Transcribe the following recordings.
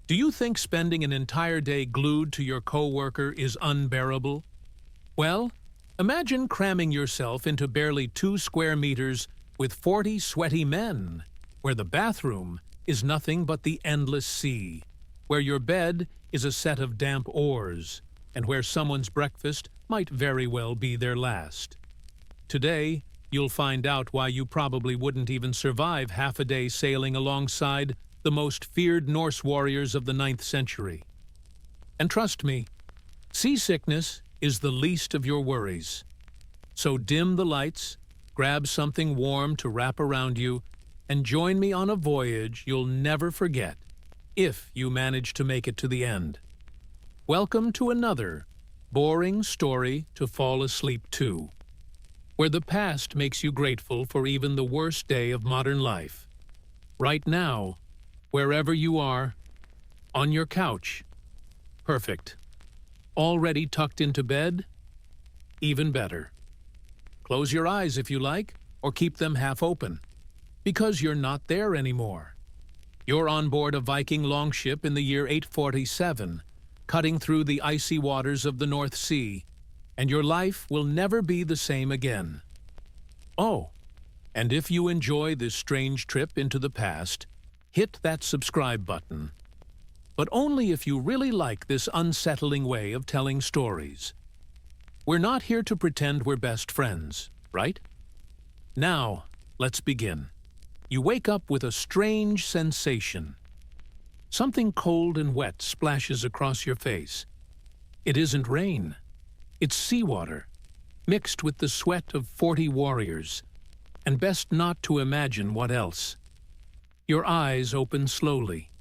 Do you think spending an entire day glued to your coworker is unbearable? Well, imagine cramming yourself into barely 2 square meters with 40 sweaty men, where the bathroom is nothing but the endless sea, where your bed is a set of damp oars, and where someone's breakfast might very well be their last. Today, you'll find out why you probably wouldn't even survive half a day sailing alongside the most feared Norse warriors of the 9th century. And trust me, seasickness is the least of your worries. So dim the lights, grab something warm to wrap around you, and join me on a voyage you'll never forget, if you manage to make it to the end. Welcome to another boring story to fall asleep to, where the past makes you grateful for even the worst day of modern life. Right now, wherever you are, on your couch. Perfect. Already tucked into bed? Even better. Close your eyes if you like, or keep them half open, because you're not there anymore. You're on board a Viking longship in the year 847, cutting through the icy waters of the North Sea, and your life will never be the same again. Oh, and if you enjoy this strange trip into the past, hit that subscribe button. But only if you really like this unsettling way of telling stories. We're not here to pretend we're best friends, right? Now, let's begin. You wake up with a strange sensation. Something cold and wet splashes across your face. It isn't rain. It's seawater, mixed with the sweat of 40 warriors, and best not to imagine what else. Your eyes open slowly.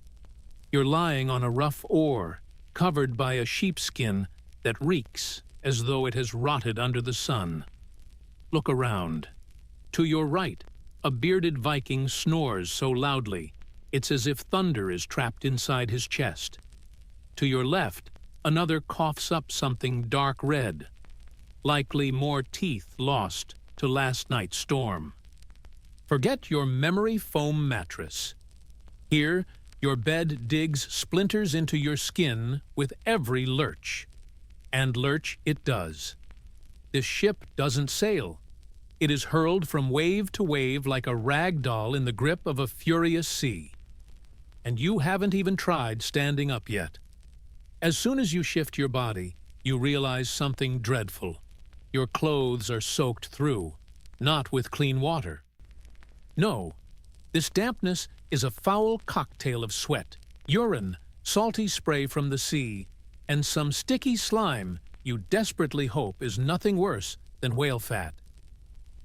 You're lying on a rough oar, covered by a sheepskin that reeks as though it has rotted under the sun. Look around. To your right, a bearded Viking snores so loudly, it's as if thunder is trapped inside his chest. To your left, another coughs up something dark red, likely more teeth lost to last night's storm. Forget your memory foam mattress. Here, your bed digs splinters into your skin with every lurch. And lurch it does. This ship doesn't sail. It is hurled from wave to wave like a rag doll in the grip of a furious sea. And you haven't even tried standing up yet. As soon as you shift your body, you realize something dreadful. Your clothes are soaked through, not with clean water. No, this dampness is a foul cocktail of sweat, urine, salty spray from the sea, and some sticky slime you desperately hope is nothing worse than whale fat.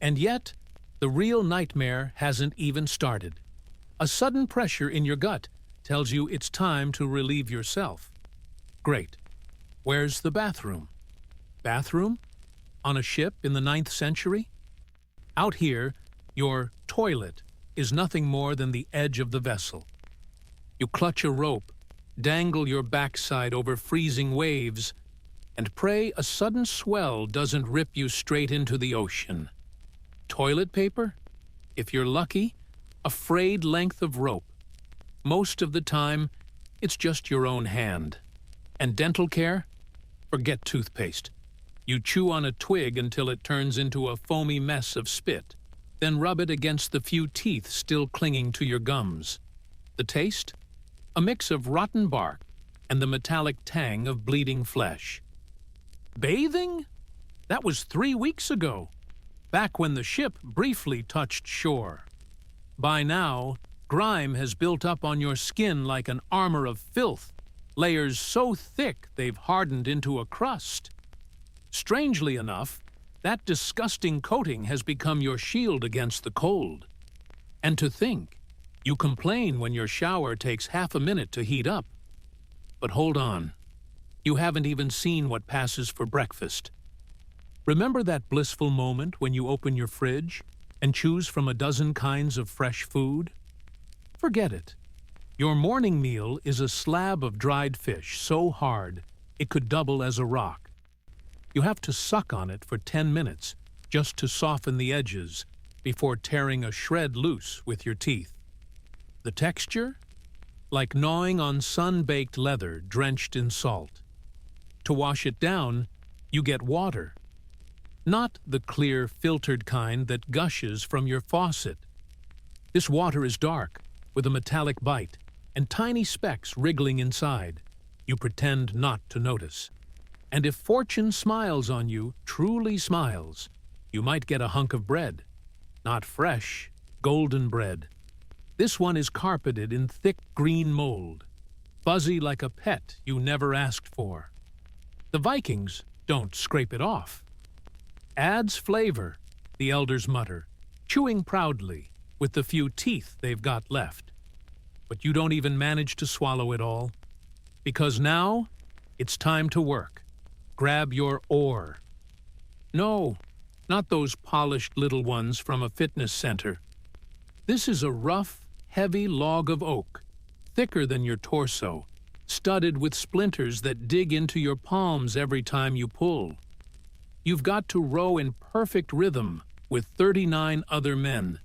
And yet, the real nightmare hasn't even started. A sudden pressure in your gut tells you it's time to relieve yourself. Great. Where's the bathroom? Bathroom? On a ship in the 9th century? Out here, your toilet is nothing more than the edge of the vessel. You clutch a rope, dangle your backside over freezing waves, and pray a sudden swell doesn't rip you straight into the ocean. Toilet paper? If you're lucky, a frayed length of rope. Most of the time, it's just your own hand. And dental care? Forget toothpaste. You chew on a twig until it turns into a foamy mess of spit, then rub it against the few teeth still clinging to your gums. The taste? A mix of rotten bark and the metallic tang of bleeding flesh. Bathing? That was 3 weeks ago, back when the ship briefly touched shore. By now, grime has built up on your skin like an armor of filth, layers so thick they've hardened into a crust. Strangely enough, that disgusting coating has become your shield against the cold. And to think, you complain when your shower takes half a minute to heat up. But hold on, you haven't even seen what passes for breakfast. Remember that blissful moment when you open your fridge and choose from a dozen kinds of fresh food? Forget it. Your morning meal is a slab of dried fish so hard it could double as a rock. You have to suck on it for 10 minutes just to soften the edges before tearing a shred loose with your teeth. The texture? like gnawing on sun-baked leather drenched in salt. To wash it down, you get water. Not the clear, filtered kind that gushes from your faucet. This water is dark, with a metallic bite, and tiny specks wriggling inside. You pretend not to notice. And if fortune smiles on you, truly smiles, you might get a hunk of bread. Not fresh, golden bread. This one is carpeted in thick green mold, fuzzy like a pet you never asked for. The Vikings don't scrape it off. Adds flavor, the elders mutter, chewing proudly with the few teeth they've got left. But you don't even manage to swallow it all, because now it's time to work. Grab your oar. No, not those polished little ones from a fitness center. This is a rough, heavy log of oak, thicker than your torso, studded with splinters that dig into your palms every time you pull. You've got to row in perfect rhythm with 39 other men.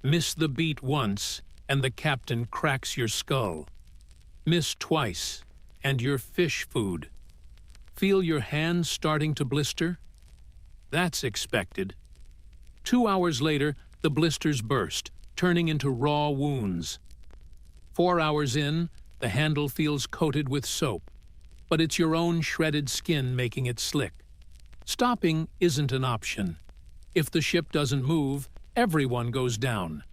Miss the beat once, and the captain cracks your skull. Miss twice, and you're fish food. Feel your hands starting to blister? That's expected. 2 hours later, the blisters burst, turning into raw wounds. 4 hours in, the handle feels coated with soap, but it's your own shredded skin making it slick. Stopping isn't an option. If the ship doesn't move, everyone goes down.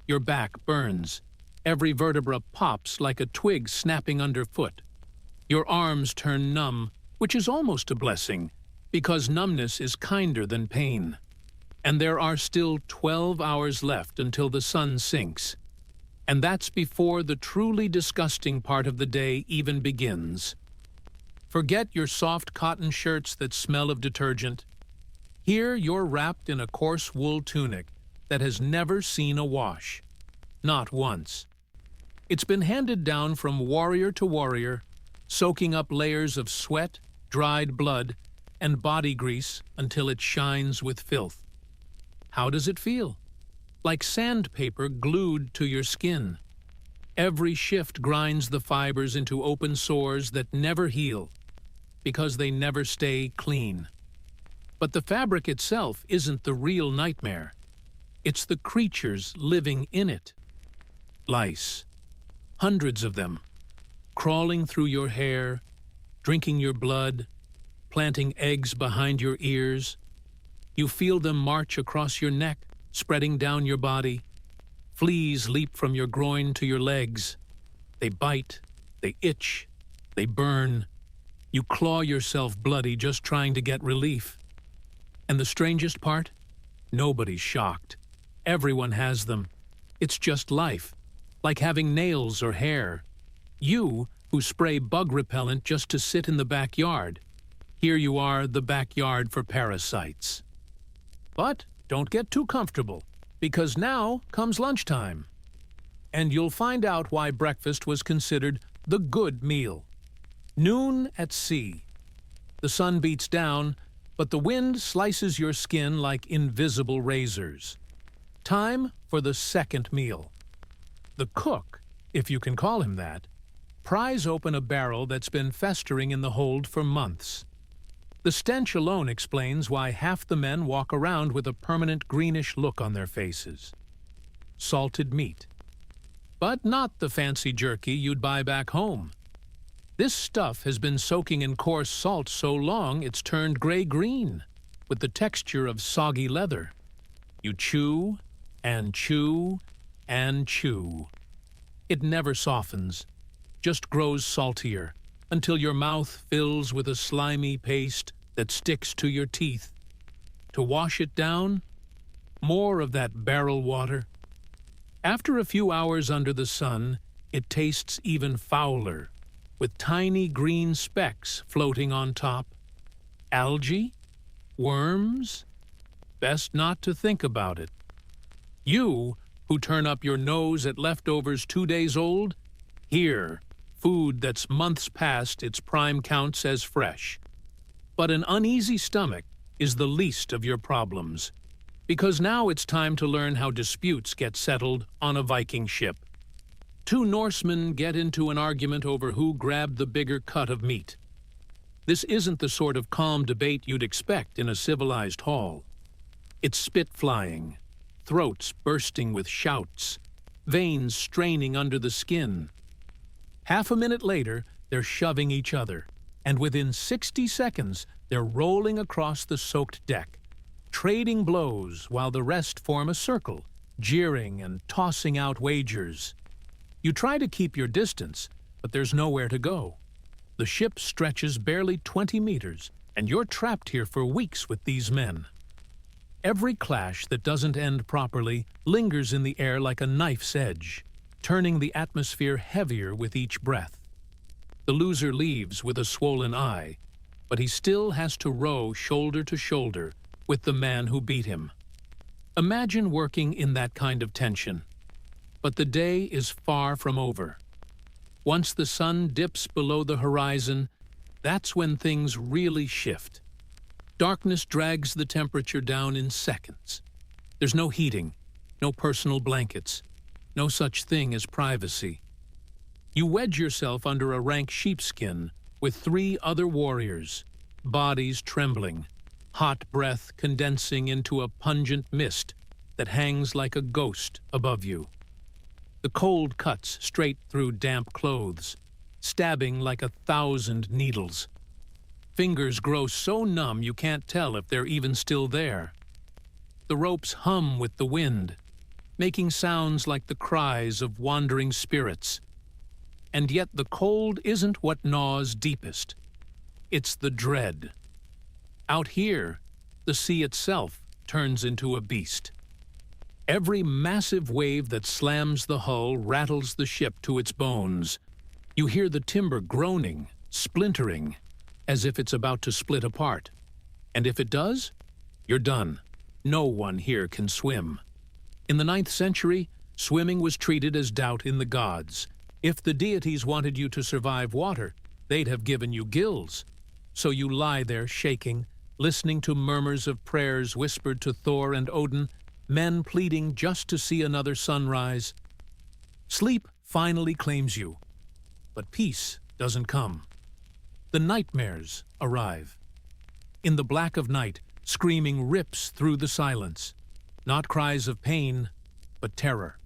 Your back burns. Every vertebra pops like a twig snapping underfoot. Your arms turn numb, which is almost a blessing, because numbness is kinder than pain. And there are still 12 hours left until the sun sinks. And that's before the truly disgusting part of the day even begins. Forget your soft cotton shirts that smell of detergent. Here you're wrapped in a coarse wool tunic that has never seen a wash. Not once. It's been handed down from warrior to warrior, soaking up layers of sweat, dried blood, and body grease until it shines with filth. How does it feel? Like sandpaper glued to your skin. Every shift grinds the fibers into open sores that never heal, because they never stay clean. But the fabric itself isn't the real nightmare. It's the creatures living in it. Lice. Hundreds of them. Crawling through your hair, drinking your blood, planting eggs behind your ears. You feel them march across your neck, spreading down your body. Fleas leap from your groin to your legs. They bite, they itch, they burn. You claw yourself bloody just trying to get relief. And the strangest part? Nobody's shocked. Everyone has them. It's just life, like having nails or hair. You, who spray bug repellent just to sit in the backyard. Here you are, the backyard for parasites. But don't get too comfortable, because now comes lunchtime. And you'll find out why breakfast was considered the good meal. Noon at sea. The sun beats down, but the wind slices your skin like invisible razors. Time for the second meal. The cook, if you can call him that, pries open a barrel that's been festering in the hold for months. The stench alone explains why half the men walk around with a permanent greenish look on their faces. Salted meat. But not the fancy jerky you'd buy back home. This stuff has been soaking in coarse salt so long it's turned gray-green, with the texture of soggy leather. You chew and chew and chew. It never softens, just grows saltier, until your mouth fills with a slimy paste that sticks to your teeth. To wash it down, more of that barrel water. After a few hours under the sun, it tastes even fouler, with tiny green specks floating on top. Algae? Worms? Best not to think about it. You, who turn up your nose at leftovers 2 days old, here, food that's months past its prime counts as fresh. But an uneasy stomach is the least of your problems, because now it's time to learn how disputes get settled on a Viking ship. Two Norsemen get into an argument over who grabbed the bigger cut of meat. This isn't the sort of calm debate you'd expect in a civilized hall. It's spit flying, throats bursting with shouts, veins straining under the skin. Half a minute later, they're shoving each other, and within 60 seconds, they're rolling across the soaked deck, trading blows while the rest form a circle, jeering and tossing out wagers. You try to keep your distance, but there's nowhere to go. The ship stretches barely 20 meters, and you're trapped here for weeks with these men. Every clash that doesn't end properly lingers in the air like a knife's edge, turning the atmosphere heavier with each breath. The loser leaves with a swollen eye, but he still has to row shoulder to shoulder with the man who beat him. Imagine working in that kind of tension. But the day is far from over. Once the sun dips below the horizon, that's when things really shift. Darkness drags the temperature down in seconds. There's no heating, no personal blankets, no such thing as privacy. You wedge yourself under a rank sheepskin with 3 other warriors, bodies trembling, hot breath condensing into a pungent mist that hangs like a ghost above you. The cold cuts straight through damp clothes, stabbing like 1,000 needles. Fingers grow so numb you can't tell if they're even still there. The ropes hum with the wind, making sounds like the cries of wandering spirits. And yet the cold isn't what gnaws deepest. It's the dread. Out here, the sea itself turns into a beast. Every massive wave that slams the hull rattles the ship to its bones. You hear the timber groaning, splintering, as if it's about to split apart. And if it does, you're done. No one here can swim. In the 9th century, swimming was treated as doubt in the gods. If the deities wanted you to survive water, they'd have given you gills. So you lie there shaking, listening to murmurs of prayers whispered to Thor and Odin, men pleading just to see another sunrise. Sleep finally claims you, but peace doesn't come. The nightmares arrive. In the black of night, screaming rips through the silence. Not cries of pain, but terror.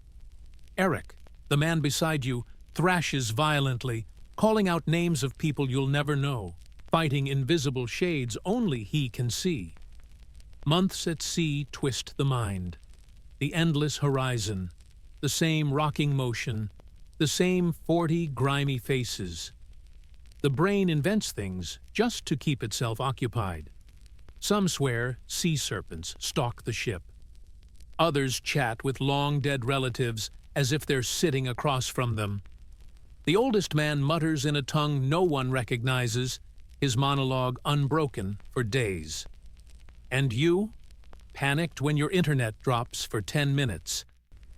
Eric, the man beside you, thrashes violently, calling out names of people you'll never know, fighting invisible shades only he can see. Months at sea twist the mind. The endless horizon, the same rocking motion, the same 40 grimy faces. The brain invents things just to keep itself occupied. Some swear sea serpents stalk the ship. Others chat with long-dead relatives as if they're sitting across from them. The oldest man mutters in a tongue no one recognizes, his monologue unbroken for days. And you, panicked when your internet drops for 10 minutes.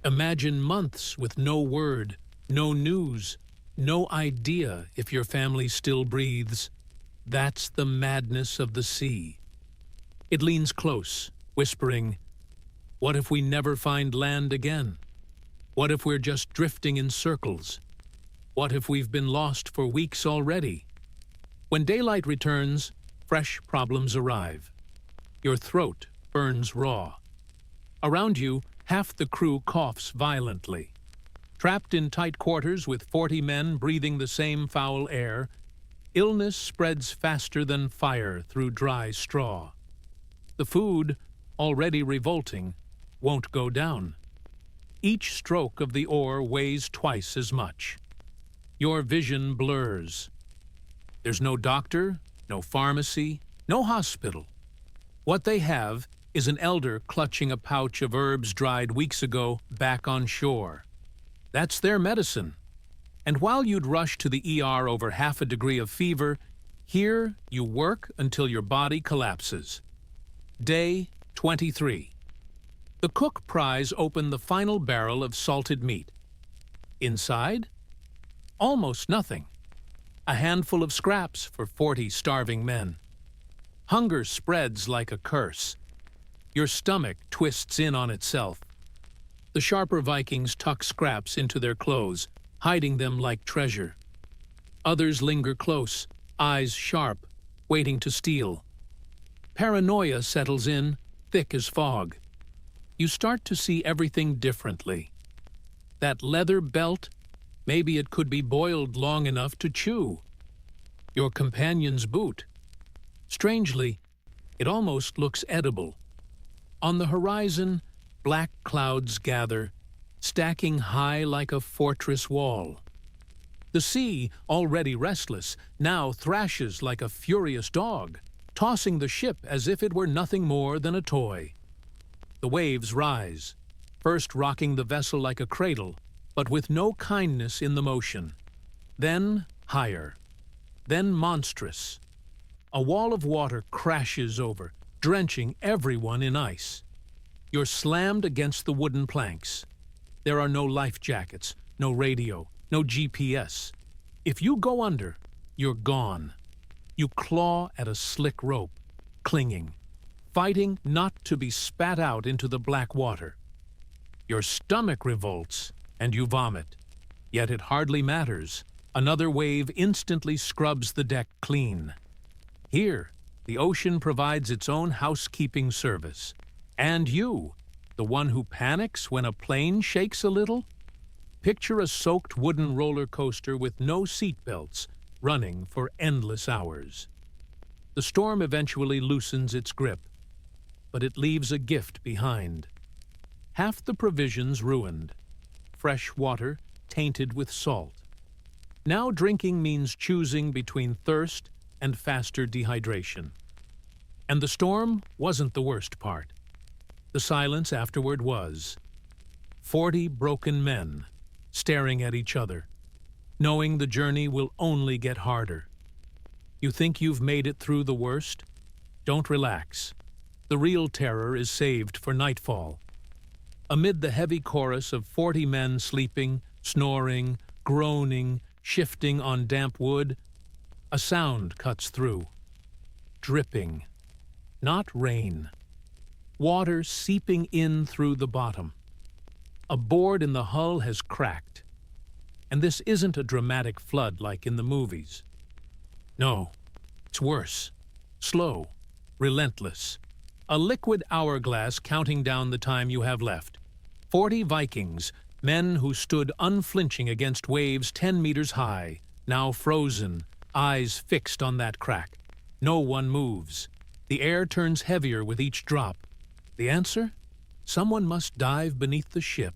Imagine months with no word, no news, no idea if your family still breathes. That's the madness of the sea. It leans close, whispering, "What if we never find land again? What if we're just drifting in circles? What if we've been lost for weeks already?" When daylight returns, fresh problems arrive. Your throat burns raw. Around you, half the crew coughs violently. Trapped in tight quarters with 40 men breathing the same foul air, illness spreads faster than fire through dry straw. The food, already revolting, won't go down. Each stroke of the oar weighs twice as much. Your vision blurs. There's no doctor, no pharmacy, no hospital. What they have is an elder clutching a pouch of herbs dried weeks ago back on shore. That's their medicine. And while you'd rush to the ER over half a degree of fever, here you work until your body collapses. Day 23. The cook pries open the final barrel of salted meat. Inside? Almost nothing. A handful of scraps for 40 starving men. Hunger spreads like a curse. Your stomach twists in on itself. The sharper Vikings tuck scraps into their clothes, hiding them like treasure. Others linger close, eyes sharp, waiting to steal. Paranoia settles in, thick as fog. You start to see everything differently. That leather belt, maybe it could be boiled long enough to chew. Your companion's boot. Strangely, it almost looks edible. On the horizon, black clouds gather, stacking high like a fortress wall. The sea, already restless, now thrashes like a furious dog, tossing the ship as if it were nothing more than a toy. The waves rise, first rocking the vessel like a cradle, but with no kindness in the motion. Then higher, then monstrous. A wall of water crashes over, drenching everyone in ice. You're slammed against the wooden planks. There are no life jackets, no radio, no GPS. If you go under, you're gone. You claw at a slick rope, clinging, fighting not to be spat out into the black water. Your stomach revolts, and you vomit. Yet it hardly matters. Another wave instantly scrubs the deck clean. Here, the ocean provides its own housekeeping service. And you, the one who panics when a plane shakes a little? Picture a soaked wooden roller coaster with no seatbelts, running for endless hours. The storm eventually loosens its grip, but it leaves a gift behind. Half the provisions ruined, fresh water tainted with salt. Now drinking means choosing between thirst and faster dehydration. And the storm wasn't the worst part. The silence afterward was. 40 broken men, staring at each other, knowing the journey will only get harder. You think you've made it through the worst? Don't relax. The real terror is saved for nightfall. Amid the heavy chorus of 40 men sleeping, snoring, groaning, shifting on damp wood, a sound cuts through. Dripping. Not rain. Water seeping in through the bottom. A board in the hull has cracked. And this isn't a dramatic flood like in the movies. No, it's worse. Slow. Relentless. A liquid hourglass counting down the time you have left. 40 Vikings, men who stood unflinching against waves 10 meters high, now frozen, eyes fixed on that crack. No one moves. The air turns heavier with each drop. The answer? Someone must dive beneath the ship,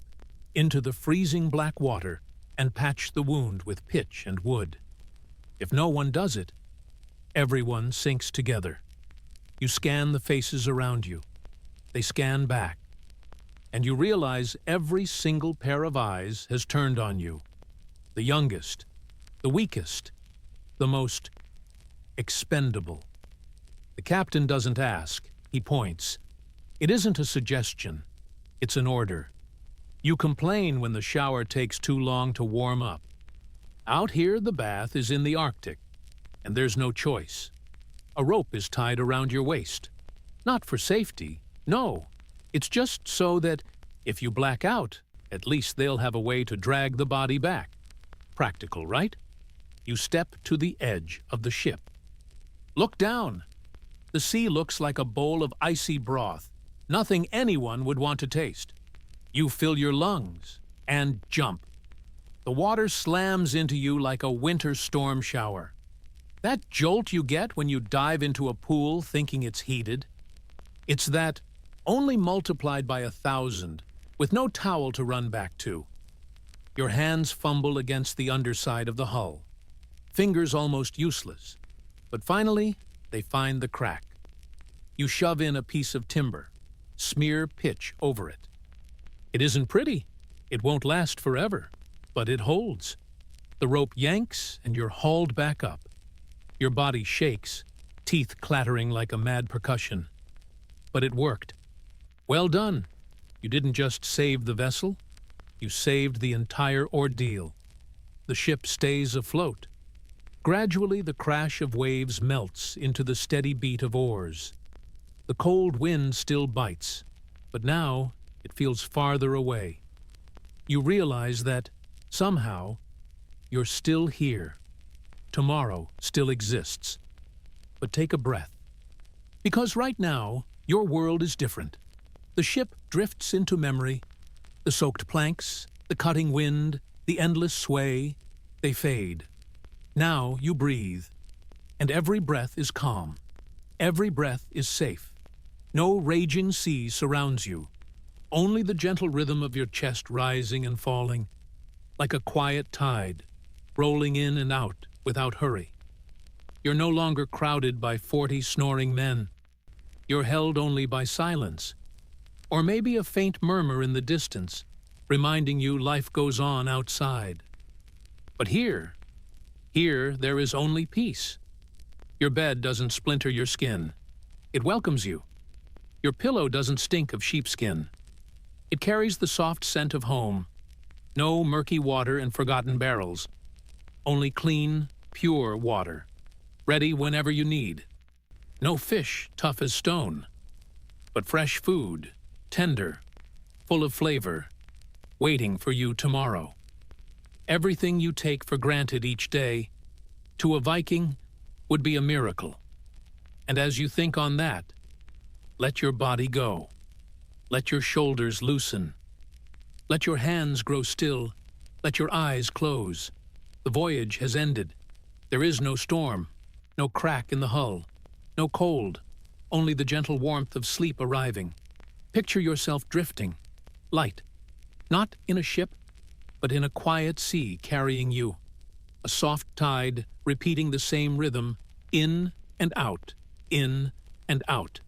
into the freezing black water, and patch the wound with pitch and wood. If no one does it, everyone sinks together. You scan the faces around you. They scan back. And you realize every single pair of eyes has turned on you. The youngest, the weakest, the most expendable. The captain doesn't ask, he points. It isn't a suggestion, it's an order. You complain when the shower takes too long to warm up. Out here, the bath is in the Arctic, and there's no choice. A rope is tied around your waist. Not for safety, no. It's just so that, if you black out, at least they'll have a way to drag the body back. Practical, right? You step to the edge of the ship. Look down. The sea looks like a bowl of icy broth, nothing anyone would want to taste. You fill your lungs and jump. The water slams into you like a winter storm shower. That jolt you get when you dive into a pool thinking it's heated, it's that only multiplied by 1,000, with no towel to run back to. Your hands fumble against the underside of the hull, fingers almost useless, but finally they find the crack. You shove in a piece of timber, smear pitch over it. It isn't pretty, it won't last forever, but it holds. The rope yanks and you're hauled back up. Your body shakes, teeth clattering like a mad percussion. But it worked. Well done. You didn't just save the vessel, you saved the entire ordeal. The ship stays afloat. Gradually, the crash of waves melts into the steady beat of oars. The cold wind still bites, but now it feels farther away. You realize that, somehow, you're still here. Tomorrow still exists. But take a breath. Because right now, your world is different. The ship drifts into memory. The soaked planks, the cutting wind, the endless sway, they fade. Now you breathe. And every breath is calm. Every breath is safe. No raging sea surrounds you. Only the gentle rhythm of your chest rising and falling, like a quiet tide, rolling in and out without hurry. You're no longer crowded by 40 snoring men. You're held only by silence, or maybe a faint murmur in the distance, reminding you life goes on outside. But here there is only peace. Your bed doesn't splinter your skin. It welcomes you. Your pillow doesn't stink of sheepskin. It carries the soft scent of home. No murky water and forgotten barrels. Only clean, pure water, ready whenever you need. No fish tough as stone, but fresh food, tender, full of flavor, waiting for you tomorrow. Everything you take for granted each day, to a Viking, would be a miracle. And as you think on that, let your body go. Let your shoulders loosen. Let your hands grow still. Let your eyes close. The voyage has ended. There is no storm, no crack in the hull, no cold, only the gentle warmth of sleep arriving. Picture yourself drifting, light, not in a ship, but in a quiet sea carrying you. A soft tide repeating the same rhythm, in and out, in and out.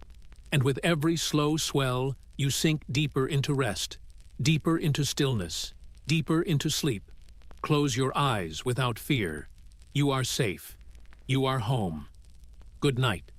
And with every slow swell, you sink deeper into rest, deeper into stillness, deeper into sleep. Close your eyes without fear. You are safe. You are home. Good night.